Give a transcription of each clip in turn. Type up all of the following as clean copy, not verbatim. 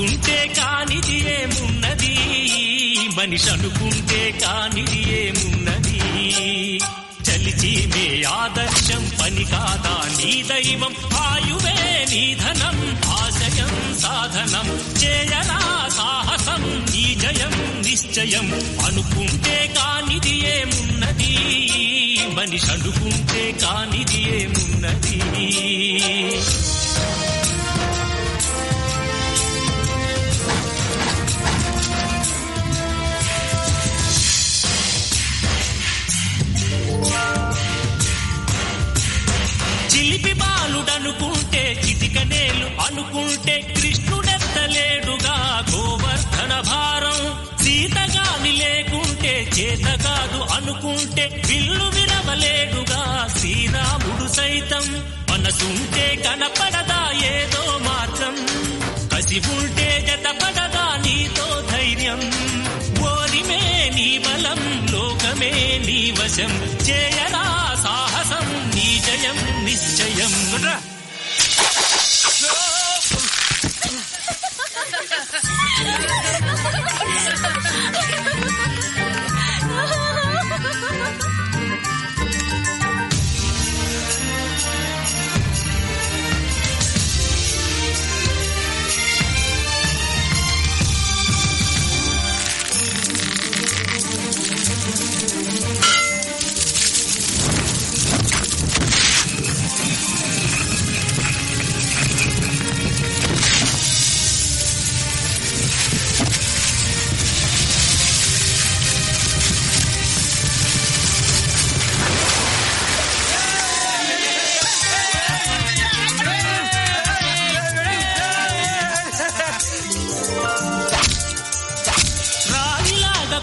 అనుకుంటే కానిది ఏమున్నది, మనిషి అనుకుంటే కానిది ఏమున్నది. చలిచి మే ఆదర్శం పని కాదా నీ దైవం, ఆయువే నీ ధనం ఆశయం సాధనం. చేయరా సాహసం నీ జయం నిశ్చయం. అనుకుంటే కానిది ఏమున్నది, మనిషి అనుకుంటే కానిది ఏమున్నది. చిలిపి బాలుడనుకుంటే చిటికనేలు అనుకుంటే కృష్ణుడెత్తలేడుగా గోవర్ధన భారం. సీతగాని లేకుంటే చేత కాదు అనుకుంటే విల్లు విరవలేడుగా శ్రీరాముడు సైతం. మనసుంటే కనపడదా ఏదో మార్గం, కసి ఉంటే జతపడదా నీతో ధైర్యం. ఓరిమే నీ బలం లోకమే నీ వశం, చేయరా సాహసం నీ జయం నిశ్చయం.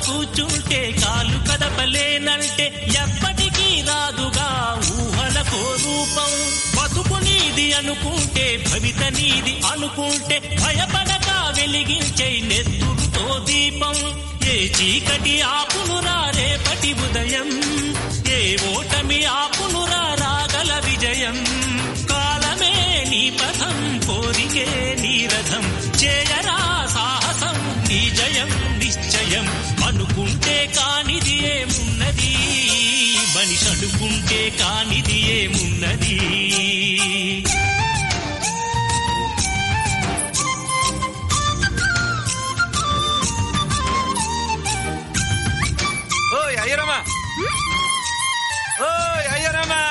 కూర్చుంటే కాలు కదపలేనంటే ఎప్పటికీ రాదుగా ఊహలకో రూపం. బతుకు నీది అనుకుంటే భవిత నీది అనుకుంటే భయపడక వెలిగించే నెత్తురుతో దీపం. ఏ చీకటి ఆపునురా రేపటి ఉదయం, ఏ ఓటమి ఆపునురా రాగల విజయం. కాలమే నీ పథం కోరికే నీ రథం, చేయరా సాహసం నీ జయం నిశ్చయం. అనుకుంటే కానిది ఏమున్నది, మనిషి అనుకుంటే కానిది ఏమున్నది. ఓయ్ అయ్యరమ్మా, ఓయ్ అయ్యరమ్మా.